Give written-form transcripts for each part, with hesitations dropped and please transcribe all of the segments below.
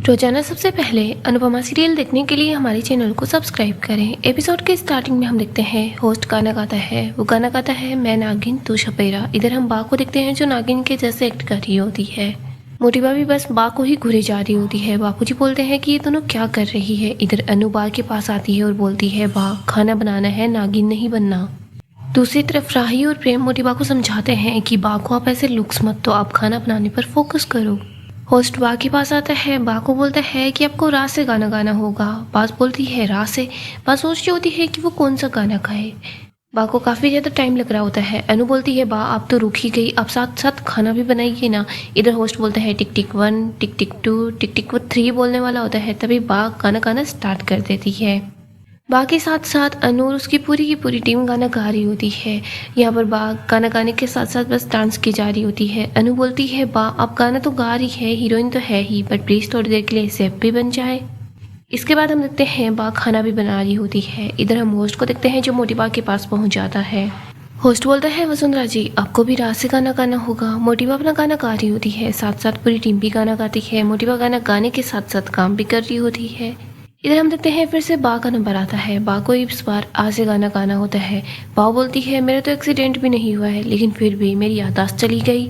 रोजाना सबसे पहले अनुपमा सीरियल देखने के लिए हमारे चैनल को सब्सक्राइब करें। एपिसोड के स्टार्टिंग में हम देखते हैं होस्ट गाना गाता है। वो गाना गाता है मैं नागिन तू छपेरा। इधर हम बा को देखते हैं जो नागिन के जैसे एक्ट कर रही होती है। मोटिवा भी बस बा को ही घूरे जा रही होती है। बापूजी बोलते हैं कि ये दोनों क्या कर रही है। इधर अनु बा के पास आती है और बोलती है बा खाना बनाना है, नागिन नहीं बनना। दूसरी तरफ राही और प्रेम मोटिवा को समझाते हैं कि बा को आप ऐसे लुक्स मत, तो आप खाना बनाने पर फोकस करो। होस्ट बा के पास आता है। बा को बोलता है कि आपको रात से गाना गाना होगा। बास बोलती है रात से। बा सोच रही होती है कि वो कौन सा गाना गाए। बा को काफ़ी ज़्यादा टाइम लग रहा होता है। अनु बोलती है बा आप तो रुक ही गई, आप साथ साथ खाना भी बनाइए ना। इधर होस्ट बोलता है टिक टिक 1 टिक टिक 2 टिक टिक वो 3 बोलने वाला होता है। तभी बा गाना गाना स्टार्ट कर देती है। बा के साथ साथ अनु और उसकी पूरी की पूरी टीम गाना गा रही होती है। यहाँ पर बा गाना गाने के साथ साथ बस डांस की जा रही होती है। अनु बोलती है बा आप गाना तो गा रही है, हीरोइन तो है ही, बट प्लीज़ थोड़ी देर के लिए सेफ भी बन जाए। इसके बाद हम देखते हैं बा खाना भी बना रही होती है। इधर हम होस्ट को देखते हैं जो मोटिवा के पास पहुंच जाता है। होस्ट बोलता है वसुंधरा जी आपको भी रात से गाना गाना होगा। मोटिवा अपना गाना गा रही होती है, साथ साथ पूरी टीम भी गाना गाती है। मोटिवा गाना गाने के साथ साथ काम भी कर रही होती है। इधर हम देखते हैं फिर से बा का नंबर आता है। बा को इस बार आ से गाना गाना होता है। बा बोलती है मेरा तो एक्सीडेंट भी नहीं हुआ है, लेकिन फिर भी मेरी याददाश्त चली गई।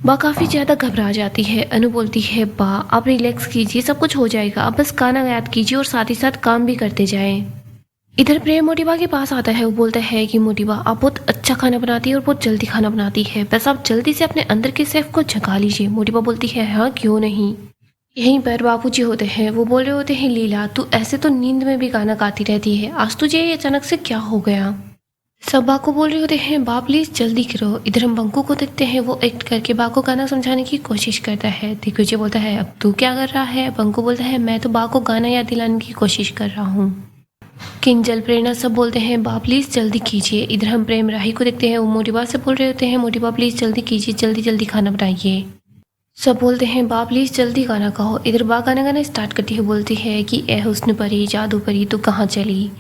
बा काफ़ी ज़्यादा घबरा जाती है। अनु बोलती है बा आप रिलैक्स कीजिए, सब कुछ हो जाएगा, आप बस गाना याद कीजिए और साथ ही साथ काम भी करते जाएं। इधर प्रेम मोटिवा के पास आता है। वो बोलता है कि मोटिवा आप बहुत अच्छा खाना बनाती है और बहुत जल्दी खाना बनाती है, बस आप जल्दी से अपने अंदर के शेफ को जगा लीजिए। मोटिवा बोलती है हाँ क्यों नहीं। यहीं पर बापूजी होते हैं। वो बोल रहे होते हैं लीला तू ऐसे तो नींद में भी गाना गाती रहती है, आज तुझे ये अचानक से क्या हो गया। सब बा को बोल रहे होते हैं बा प्लीज जल्दी करो। इधर हम बंकू को देखते हैं। वो एक्ट करके बा को गाना समझाने की कोशिश करता है। दिग्विजय बोलता है अब तू क्या कर रहा है। बंकू बोलता है मैं तो बा को गाना याद दिलाने की कोशिश कर रहा हूँ। किंजल प्रेरणा सब बोलते हैं बा प्लीज जल्दी कीजिए। इधर हम प्रेम राही को देखते हैं। वो मोटिवा से बोल रहे होते हैं मोटिवा प्लीज जल्दी कीजिए, जल्दी जल्दी खाना बनाइए। सब बोलते हैं बा प्लीज जल्दी गाना गाओ। इधर बा गाना गाना स्टार्ट करती है। बोलती है कि ए हुस्न परी जादू परी तू कहाँ चली।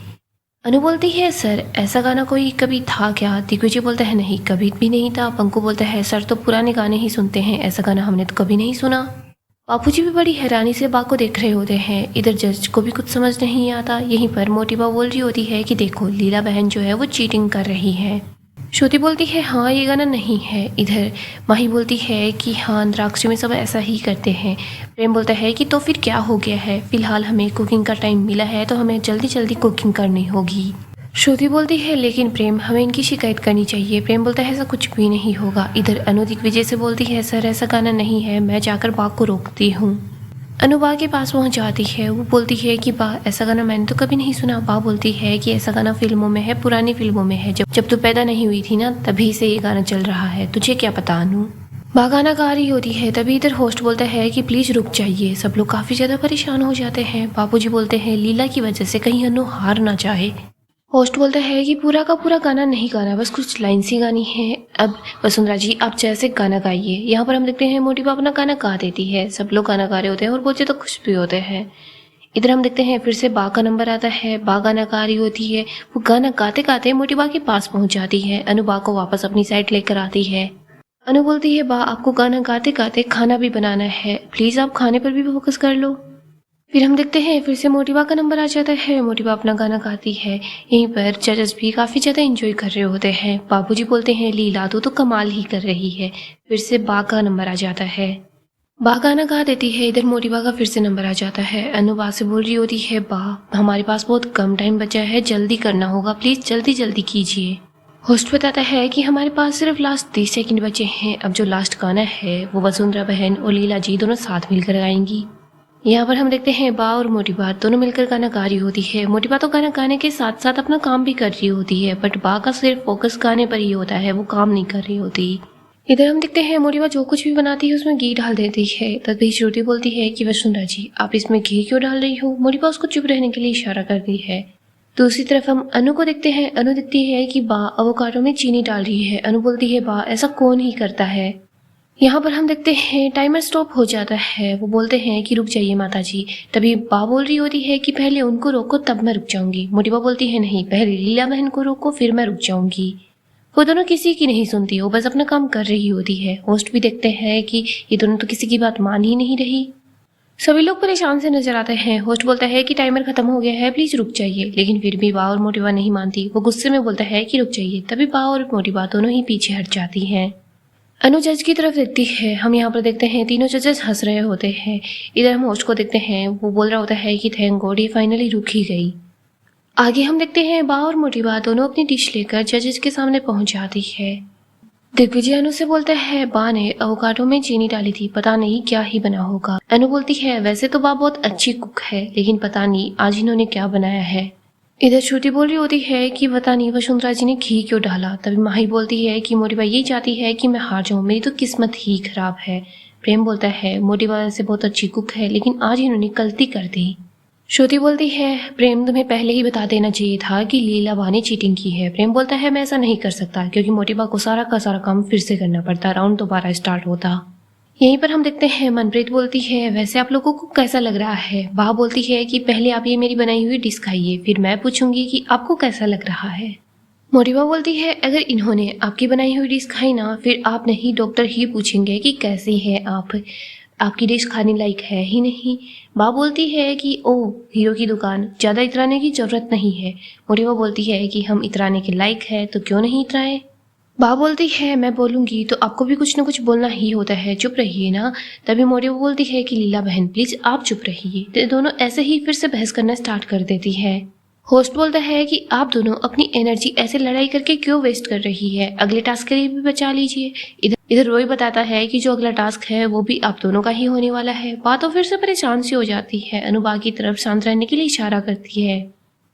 अनु बोलती है सर ऐसा गाना कोई कभी था क्या। दिग्विजय बोलता है नहीं कभी भी नहीं था। पंकु बोलता है सर तो पुराने गाने ही सुनते हैं, ऐसा गाना हमने तो कभी नहीं सुना। बापूजी भी बड़ी हैरानी से बा को देख रहे होते हैं। इधर जज को भी कुछ समझ नहीं आता। यहीं पर मोटिवा बोल रही होती है कि देखो लीला बहन जो है वो चीटिंग कर रही है। श्रुति बोलती है हाँ ये गाना नहीं है। इधर माही बोलती है कि हाँ अंतराक्षरी में सब ऐसा ही करते हैं। प्रेम बोलता है कि तो फिर क्या हो गया है, फिलहाल हमें कुकिंग का टाइम मिला है तो हमें जल्दी जल्दी कुकिंग करनी होगी। श्रुति बोलती है लेकिन प्रेम हमें इनकी शिकायत करनी चाहिए। प्रेम बोलता है ऐसा कुछ भी नहीं होगा। इधर अनु दिग्विजय से बोलती है सर ऐसा गाना नहीं है, मैं जाकर बा को रोकती हूँ। अनु बा के पास पहुंच जाती है। वो बोलती है कि बा ऐसा गाना मैंने तो कभी नहीं सुना। बा बोलती है कि ऐसा गाना फिल्मों में है, पुरानी फिल्मों में है, जब तू पैदा नहीं हुई थी ना तभी से ये गाना चल रहा है, तुझे क्या पता अनु। बा गाना गा रही होती है। तभी इधर होस्ट बोलता है कि प्लीज रुक जाइए। सब लोग काफी ज्यादा परेशान हो जाते हैं। बापूजी बोलते हैं लीला की वजह से कहीं अनु हार ना चाहे। होस्ट बोलता है कि पूरा का पूरा गाना नहीं गाना, बस कुछ लाइन्स ही गानी है। अब वसुंधरा जी आप जैसे गाना गाइए। यहाँ पर हम देखते हैं मोटिवा अपना गाना गा देती है। सब लोग गाना गा रहे होते हैं और बच्चे तो खुश भी होते हैं। इधर हम देखते हैं फिर से बा का नंबर आता है। बा गाना गा रही होती है। वो गाना गाते गाते मोटिवा के पास पहुंच जाती है। अनु बा को वापस अपनी साइड लेकर आती है। अनु बोलती है बा आपको गाना गाते गाते खाना भी बनाना है, प्लीज आप खाने पर भी फोकस कर लो। फिर हम देखते हैं फिर से मोटिवा का नंबर आ जाता है। मोटिवा अपना गाना गाती है। यहीं पर जजेस भी काफ़ी ज़्यादा एंजॉय कर रहे होते हैं। बाबूजी बोलते हैं लीला तो कमाल ही कर रही है। फिर से बा का नंबर आ जाता है। बा गाना गा देती है। इधर मोटिवा का फिर से नंबर आ जाता है। अनु बा से बोल रही होती है बा हमारे पास बहुत कम टाइम बचा है, जल्दी करना होगा, प्लीज़ जल्दी जल्दी कीजिए। होस्ट बताता है कि हमारे पास सिर्फ लास्ट 30 सेकंड बचे हैं। अब जो लास्ट गाना है वो वसुंधरा बहन और लीला जी दोनों साथ मिलकर गाएंगी। यहाँ पर हम देखते हैं बा और मोटिवा दोनों मिलकर गाना गा रही होती है। मोटिवा तो गाना गाने के साथ साथ अपना काम भी कर रही होती है, बट बा का सिर्फ फोकस गाने पर ही होता है, वो काम नहीं कर रही होती। इधर हम देखते हैं मोटिवा जो कुछ भी बनाती है उसमें घी डाल देती है। तभी श्रुति बोलती है कि वसुंधरा जी आप इसमें घी क्यों डाल रही हो। मोटिवा उसको चुप रहने के लिए इशारा करती है। दूसरी तरफ हम अनु को देखते हैं। अनु देखती है कि बा अवोकाडो में चीनी डाल रही है। अनु बोलती है बा ऐसा कौन ही करता है। यहाँ पर हम देखते हैं टाइमर स्टॉप हो जाता है। वो बोलते हैं कि रुक जाइए माता जी। तभी बा बोल रही होती है कि पहले उनको रोको तब मैं रुक जाऊंगी। मोटिवा बोलती है नहीं पहले लीला बहन को रोको फिर मैं रुक जाऊंगी। वो दोनों किसी की नहीं सुनती, वो बस अपना काम कर रही होती है। होस्ट भी देखते हैं कि ये दोनों तो किसी की बात मान ही नहीं रही। सभी लोग परेशान से नजर आते हैं। होस्ट बोलता है कि टाइमर खत्म हो गया है, प्लीज रुक जाइए, लेकिन फिर भी बा और मोटिवा नहीं मानती। वो गुस्से में बोलता है कि रुक जाइए। तभी बा और मोटिवा दोनों ही पीछे हट जाती हैं। अनु जज की तरफ देखती है। हम यहाँ पर देखते हैं तीनों जजेस हंस रहे होते हैं। इधर हम होस्ट को देखते हैं, वो बोल रहा होता है कि थैंक गॉड ये फाइनली रुक ही गई। आगे हम देखते हैं बा और मोटिवा दोनों अपनी डिश लेकर जजेस के सामने पहुंच जाती है। दिग्विजय अनु से बोलता है बा ने एवोकाडो में चीनी डाली थी, पता नहीं क्या ही बना होगा। अनु बोलती है वैसे तो बा बहुत अच्छी कुक है, लेकिन पता नहीं आज इन्होंने क्या बनाया है। इधर श्रुति बोल रही होती है कि पता नहीं वसुंधरा जी ने घी क्यों डाला। तभी माही बोलती है कि मोटिवा यही चाहती है कि मैं हार जाऊं, मेरी तो किस्मत ही खराब है। प्रेम बोलता है मोटिवा से बहुत अच्छी कुक है, लेकिन आज इन्होंने गलती कर दी। श्रुति बोलती है प्रेम तुम्हें पहले ही बता देना चाहिए था कि लीला बा ने चीटिंग की है। प्रेम बोलता है मैं ऐसा नहीं कर सकता, क्योंकि मोटिवा को सारा का सारा काम फिर से करना पड़ता, राउंड दोबारा स्टार्ट होता। यहीं पर हम देखते हैं मनप्रीत बोलती है वैसे आप लोगों को कैसा लग रहा है। बा बोलती है कि पहले आप ये मेरी बनाई हुई डिश खाइए, फिर मैं पूछूंगी कि आपको कैसा लग रहा है। मोटिवा बोलती है अगर इन्होंने आपकी बनाई हुई डिश खाई ना, फिर आप नहीं डॉक्टर ही पूछेंगे कि कैसी है आप, आपकी डिश खाने लायक है ही नहीं। बा बोलती है कि ओ हीरो की दुकान, ज़्यादा इतराने की जरूरत नहीं है। मोटिवा बोलती है कि हम इतराने के लायक है तो क्यों नहीं इतराए। बा बोलती है मैं बोलूंगी तो आपको भी कुछ न कुछ बोलना ही होता है, चुप रहिए ना। तभी मोटिवा बोलती है कि लीला बहन प्लीज आप चुप रहिए। तो दोनों ऐसे ही फिर से बहस करना स्टार्ट कर देती है। होस्ट बोलता है कि आप दोनों अपनी एनर्जी ऐसे लड़ाई करके क्यों वेस्ट कर रही है, अगले टास्क के लिए भी बचा लीजिए। इधर रोई बताता है कि जो अगला टास्क है वो भी आप दोनों का ही होने वाला है। बात तो फिर से परेशान सी हो जाती है। अनु बा की तरफ शांत रहने के लिए इशारा करती है।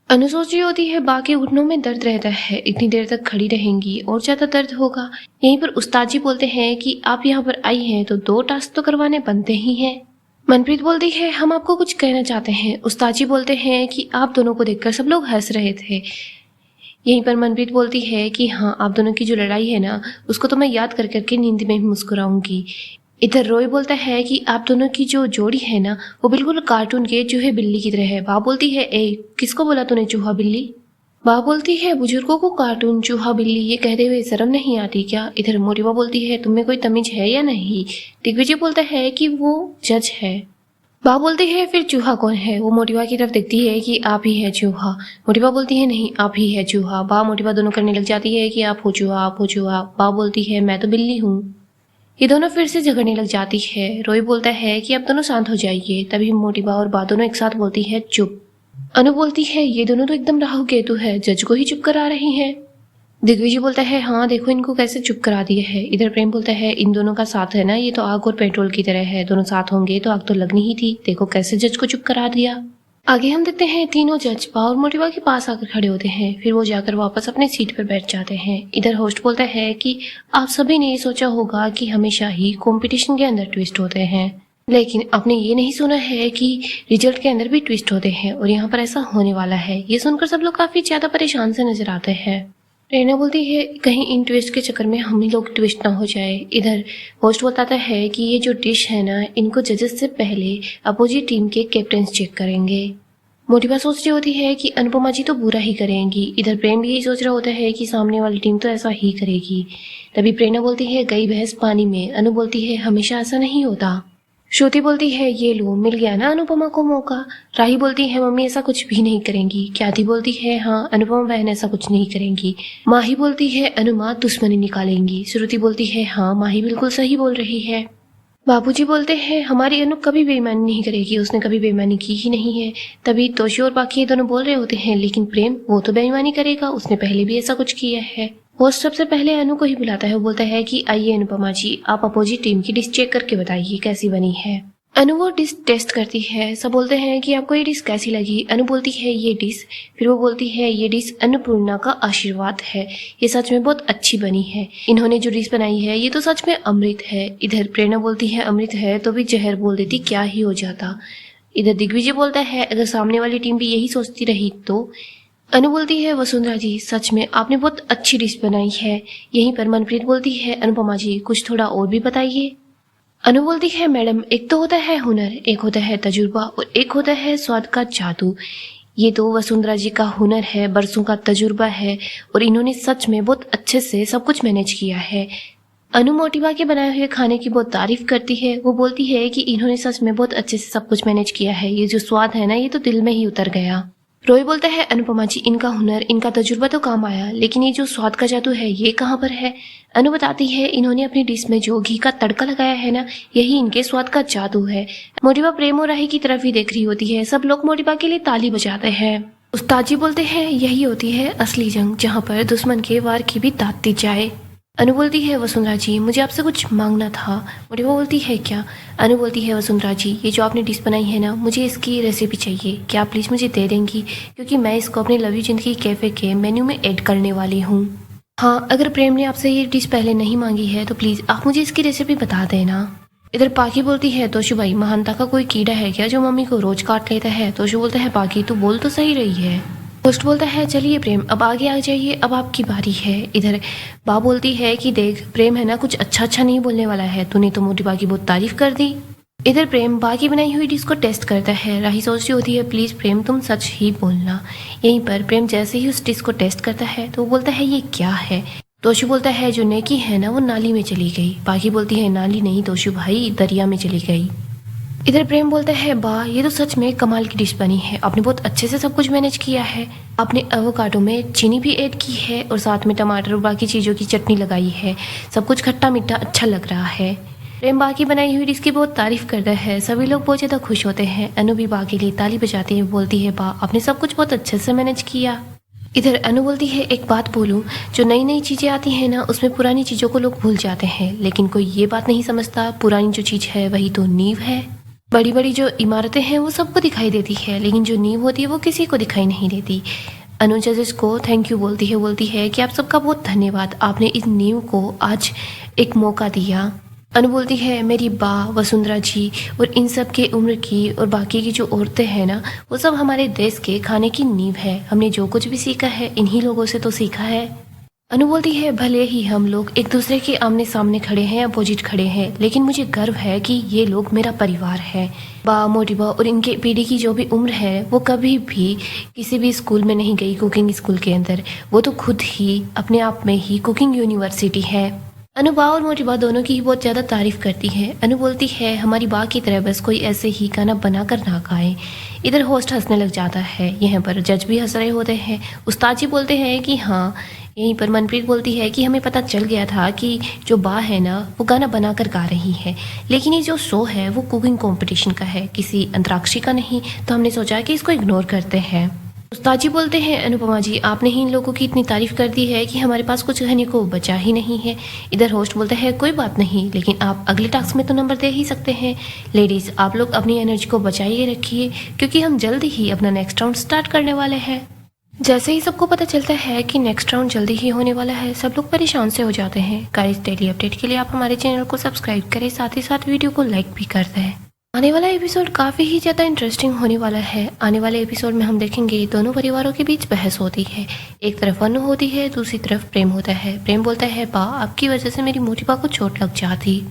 अनु सोच रही होती है बा के घुटनों में दर्द रहता है, इतनी देर तक खड़ी रहेंगी और ज्यादा दर्द होगा। यहीं पर उस्ताद जी बोलते हैं कि आप यहाँ पर आई हैं तो 2 टास्क तो करवाने बनते ही हैं। मनप्रीत बोलती है हम आपको कुछ कहना चाहते हैं। उस्ताद जी बोलते हैं कि आप दोनों को देखकर सब लोग हंस रहे थे। यहीं पर मनप्रीत बोलती है कि हाँ आप दोनों की जो लड़ाई है ना, उसको तो मैं याद कर करके नींद में भी मुस्कुराऊंगी। इधर रॉय बोलता है कि आप दोनों की जो जोड़ी है ना, वो बिल्कुल कार्टून के चूहे बिल्ली की तरह है। बा बोलती है ए किसको बोला तूने चूहा बिल्ली। बा बोलती है बुजुर्गों को कार्टून चूहा बिल्ली ये कहते हुए शर्म नहीं आती क्या। इधर मोटिवा बोलती है तुम्हें कोई तमीज है या नहीं। दिग्विजय बोलता है कि वो जज है। बा बोलती है फिर चूहा कौन है। वो मोटिवा की तरफ देखती है कि आप ही है चूहा। मोटिवा बोलती है नहीं आप ही है चूहा। बा मोटिवा दोनों करने लग जाती है कि आप हो चूहा आप हो चूहा। बा बोलती है मैं तो बिल्ली हूँ। ये दोनों फिर से झगड़ने लग जाती है। रोई बोलता है कि अब दोनों शांत हो जाइए। तभी मोटिवा और बा दोनों एक साथ बोलती है चुप। अनु बोलती है ये दोनों तो एकदम राहु केतु है, जज को ही चुप करा रही हैं। दिग्विजय बोलता है हाँ देखो इनको कैसे चुप करा दिया है। इधर प्रेम बोलता है इन दोनों का साथ है ना, ये तो आग और पेट्रोल की तरह है, दोनों साथ होंगे तो आग तो लगनी ही थी, देखो कैसे जज को चुप करा दिया। आगे हम देखते हैं तीनों जज बा और मोटिवा के पास आकर खड़े होते हैं, फिर वो जाकर वापस अपने सीट पर बैठ जाते हैं। इधर होस्ट बोलता है कि आप सभी ने ये सोचा होगा कि हमेशा ही कंपटीशन के अंदर ट्विस्ट होते हैं, लेकिन आपने ये नहीं सुना है कि रिजल्ट के अंदर भी ट्विस्ट होते हैं, और यहाँ पर ऐसा होने वाला है। ये सुनकर सब लोग काफी ज्यादा परेशान से नजर आते हैं। रेना बोलती है कहीं इन ट्विस्ट के चक्कर में हम ही लोग ट्विस्ट ना हो जाए। इधर होस्ट बताता है कि ये जो डिश है ना, इनको जजेस से पहले अपोजिट टीम के कैप्टन्स चेक करेंगे। मोटिवा सोच रही होती है कि अनुपमा जी तो बुरा ही करेंगी। इधर प्रेम भी यही सोच रहा होता है कि सामने वाली टीम तो ऐसा ही करेगी। तभी प्रेरणा बोलती है गई भैंस पानी में। अनु बोलती है हमेशा ऐसा नहीं होता। श्रुति बोलती है ये लो मिल गया ना अनुपमा को मौका। राही बोलती है मम्मी ऐसा कुछ भी नहीं करेंगी। ख्याति बोलती है हाँ अनुपमा बहन ऐसा कुछ नहीं करेंगी। माही बोलती है अनुमा दुश्मनी निकालेंगी। श्रुति बोलती है हाँ माही बिल्कुल सही बोल रही है। बाबूजी बोलते हैं हमारी अनु कभी बेईमानी नहीं करेगी, उसने कभी बेईमानी की ही नहीं है। तभी तोशी और बाकी दोनों बोल रहे होते हैं लेकिन प्रेम वो तो बेईमानी करेगा, उसने पहले भी ऐसा कुछ किया है। होस्ट सबसे पहले अनु को ही बुलाता है। वो बोलता है कि आइए अनुपमा जी आप अपोजिट टीम की डिश चेक करके बताइए कैसी बनी है। अनु वो डिश टेस्ट करती है। सब बोलते हैं कि आपको ये डिश कैसी लगी। अनु बोलती है ये डिश, फिर वो बोलती है ये डिश अन्नपूर्णा का आशीर्वाद है, ये सच में बहुत अच्छी बनी है। इन्होंने जो डिश बनाई है ये तो सच में अमृत है। इधर प्रेरणा बोलती है अमृत है तो भी जहर बोल देती क्या ही हो जाता। इधर दिग्विजय बोलता है अगर सामने वाली टीम भी यही सोचती रही तो। अनु बोलती है वसुंधरा जी सच में आपने बहुत अच्छी डिश बनाई है। यहीं पर मनप्रीत बोलती है अनुपमा जी कुछ थोड़ा और भी बताइए। अनु बोलती है मैडम एक तो होता है हुनर, एक होता है तजुर्बा और एक होता है स्वाद का जादू। ये तो वसुंधरा जी का हुनर है, बरसों का तजुर्बा है और इन्होंने सच में बहुत अच्छे से सब कुछ मैनेज किया है। अनु मोटिवा के बनाए हुए खाने की बहुत तारीफ करती है। वो बोलती है कि इन्होंने सच में बहुत अच्छे से सब कुछ मैनेज किया है, ये जो स्वाद है ना ये तो दिल में ही उतर गया। रोय बोलता है अनुपमा जी, इनका हुनर, इनका तजुर्बा तो काम आया, लेकिन ये जो स्वाद का जादू है ये कहाँ पर है। अनु बताती है इन्होंने अपनी डिश में जो घी का तड़का लगाया है ना, यही इनके स्वाद का जादू है। मोटिवा प्रेम और राही की तरफ ही देख रही होती है। सब लोग मोटिवा के लिए ताली बजाते हैं। उस्ताद जी बोलते हैं यही होती है असली जंग, जहाँ पर दुश्मन के वार की भी दात दी जाए। अनु बोलती है वसुंधरा जी, मुझे आपसे कुछ मांगना था। मोटिवा बोलती है क्या। अनु बोलती है वसुंधरा जी, ये जो आपने डिश बनाई है ना, मुझे इसकी रेसिपी चाहिए, क्या आप प्लीज़ मुझे दे देंगी, क्योंकि मैं इसको अपने लव यू जिंदगी कैफ़े के मेन्यू में ऐड करने वाली हूँ। हाँ, अगर प्रेम ने आपसे ये डिश पहले नहीं मांगी है तो प्लीज़ आप मुझे इसकी रेसिपी बता देना। इधर पाकी बोलती है तोशु भाई, महानता का कोई कीड़ा है क्या जो मम्मी को रोज काट लेता है। तोशु बोलता है पाकी तू बोल तो सही रही है। होस्ट बोलता है चलिए प्रेम अब आगे आ जाइए, अब आपकी बारी है। इधर बा बोलती है कि देख प्रेम है ना कुछ अच्छा नहीं बोलने वाला है, तूने तो मोटिवा की बहुत तारीफ कर दी। इधर प्रेम बा की बनाई हुई डिश को टेस्ट करता है। राही सोचती होती है प्लीज़ प्रेम तुम सच ही बोलना। यहीं पर प्रेम जैसे ही उस डिश को टेस्ट करता है तो वो बोलता है ये क्या है। तोशु बोलता है जो नेकी है ना वो नाली में चली गई। पाकी बोलती है नाली नहीं तोशु भाई, दरिया में चली गई। इधर प्रेम बोलता है बा ये तो सच में कमाल की डिश बनी है, आपने बहुत अच्छे से सब कुछ मैनेज किया है। आपने एवोकाडो में चीनी भी ऐड की है और साथ में टमाटर और बाकी चीज़ों की चटनी लगाई है, सब कुछ खट्टा मीठा अच्छा लग रहा है। प्रेम बा की बनाई हुई डिश की बहुत तारीफ करता है। सभी लोग बहुत ज़्यादा खुश होते हैं। अनु भी बा के लिए ताली बजाती हुई बोलती है बा आपने सब कुछ बहुत अच्छे से मैनेज किया। इधर अनु बोलती है एक बात बोलूं, जो नई नई चीज़ें आती हैं ना उसमें पुरानी चीज़ों को लोग भूल जाते हैं, लेकिन कोई ये बात नहीं समझता पुरानी जो चीज़ है वही तो नींव है। बड़ी बड़ी जो इमारतें हैं वो सबको दिखाई देती है, लेकिन जो नींव होती है वो किसी को दिखाई नहीं देती। अनु जजेस को थैंक यू बोलती है कि आप सबका बहुत धन्यवाद, आपने इस नींव को आज एक मौका दिया। अनु बोलती है मेरी बा वसुंधरा जी और इन सब के उम्र की और बाकी की जो औरतें हैं ना वो सब हमारे देश के खाने की नींव है, हमने जो कुछ भी सीखा है इन्हीं लोगों से तो सीखा है। अनु बोलती है भले ही हम लोग एक दूसरे के आमने सामने खड़े हैं, अपोजिट खड़े हैं, लेकिन मुझे गर्व है कि ये लोग मेरा परिवार है। बा मोटिवा और इनके पीढ़ी की जो भी उम्र है वो कभी भी किसी भी स्कूल में नहीं गई, कुकिंग स्कूल के अंदर, वो तो खुद ही अपने आप में ही कुकिंग यूनिवर्सिटी है। अनु बा और मोटिवा दोनों की ही बहुत ज़्यादा तारीफ करती है। अनु बोलती है हमारी बा की तरह बस कोई ऐसे ही खाना बना कर ना खाए। इधर होस्ट हंसने लग जाता है, यहाँ पर जज भी हंस रहे होते हैं। उस्ताद जी बोलते हैं कि हाँ। यहीं पर मनप्रीत बोलती है कि हमें पता चल गया था कि जो बा है ना वो गाना बना कर गा रही है, लेकिन ये जो शो है वो कुकिंग कंपटीशन का है, किसी अंतराक्षरी का नहीं, तो हमने सोचा कि इसको इग्नोर करते हैं। उस्ताद जी बोलते हैं अनुपमा जी आपने ही इन लोगों की इतनी तारीफ कर दी है कि हमारे पास कुछ कहने को बचा ही नहीं है। इधर होस्ट बोलता है कोई बात नहीं, लेकिन आप अगले टास्क में तो नंबर दे ही सकते हैं। लेडीज़ आप लोग अपनी एनर्जी को बचाइए रखिए, क्योंकि हम जल्दी ही अपना नेक्स्ट राउंड स्टार्ट करने वाले हैं। जैसे ही सबको पता चलता है कि नेक्स्ट राउंड जल्दी ही होने वाला है, सब लोग परेशान से हो जाते हैं। गाइस डेली अपडेट के लिए आप हमारे चैनल को सब्सक्राइब करें, साथ ही साथ वीडियो को लाइक भी कर दें। आने वाला एपिसोड काफ़ी ही ज़्यादा इंटरेस्टिंग होने वाला है। आने वाले एपिसोड में हम देखेंगे दोनों परिवारों के बीच बहस होती है। एक तरफ अनु होती है, दूसरी तरफ प्रेम होता है। प्रेम बोलता है बा आपकी वजह से मेरी मोटिवा को चोट लग जाती।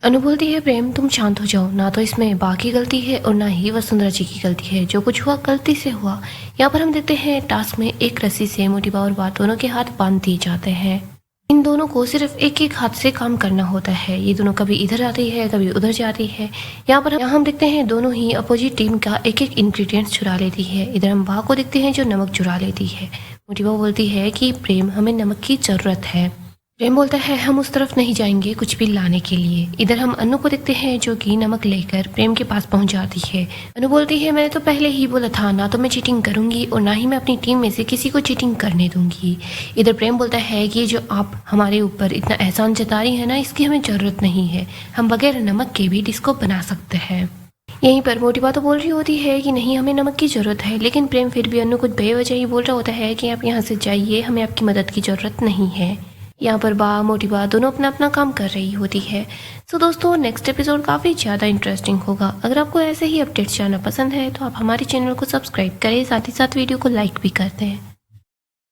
अनु बोलती है प्रेम तुम शांत हो जाओ, ना तो इसमें बा की गलती है और ना ही वसुंधरा जी की गलती है, जो कुछ हुआ गलती से हुआ। यहाँ पर हम देखते हैं टास्क में एक रस्सी से मोटिवा और बा दोनों के हाथ बांध दिए जाते हैं। इन दोनों को सिर्फ एक एक हाथ से काम करना होता है। ये दोनों कभी इधर आती है कभी उधर जाती है। यहाँ पर हम देखते हैं दोनों ही अपोजिट टीम का एक एक इंग्रेडिएंट्स चुरा लेती है। इधर हम बा को देखते हैं जो नमक चुरा लेती है। मोटिवा बोलती है कि प्रेम हमें नमक की जरूरत है। प्रेम बोलता है हम उस तरफ नहीं जाएंगे कुछ भी लाने के लिए। इधर हम अनु को देखते हैं जो कि नमक लेकर प्रेम के पास पहुंच जाती है। अनु बोलती है मैंने तो पहले ही बोला था, ना तो मैं चीटिंग करूंगी और ना ही मैं अपनी टीम में से किसी को चीटिंग करने दूंगी। इधर प्रेम बोलता है कि ये जो आप हमारे ऊपर इतना एहसान जता रही है ना, इसकी हमें ज़रूरत नहीं है, हम बगैर नमक के भी डिश को बना सकते हैं। यहीं पर मोटिवा तो बोल रही होती है कि नहीं हमें नमक की ज़रूरत है, लेकिन प्रेम फिर भी अनु कुछ बेवजह ही बोल रहा होता है कि आप यहाँ से जाइए, हमें आपकी मदद की ज़रूरत नहीं है। यहाँ पर बा मोटिवा दोनों अपना अपना काम कर रही होती है। सो दोस्तों नेक्स्ट एपिसोड काफ़ी ज़्यादा इंटरेस्टिंग होगा। अगर आपको ऐसे ही अपडेट्स जानना पसंद है तो आप हमारे चैनल को सब्सक्राइब करें, साथ ही साथ वीडियो को लाइक भी कर दें।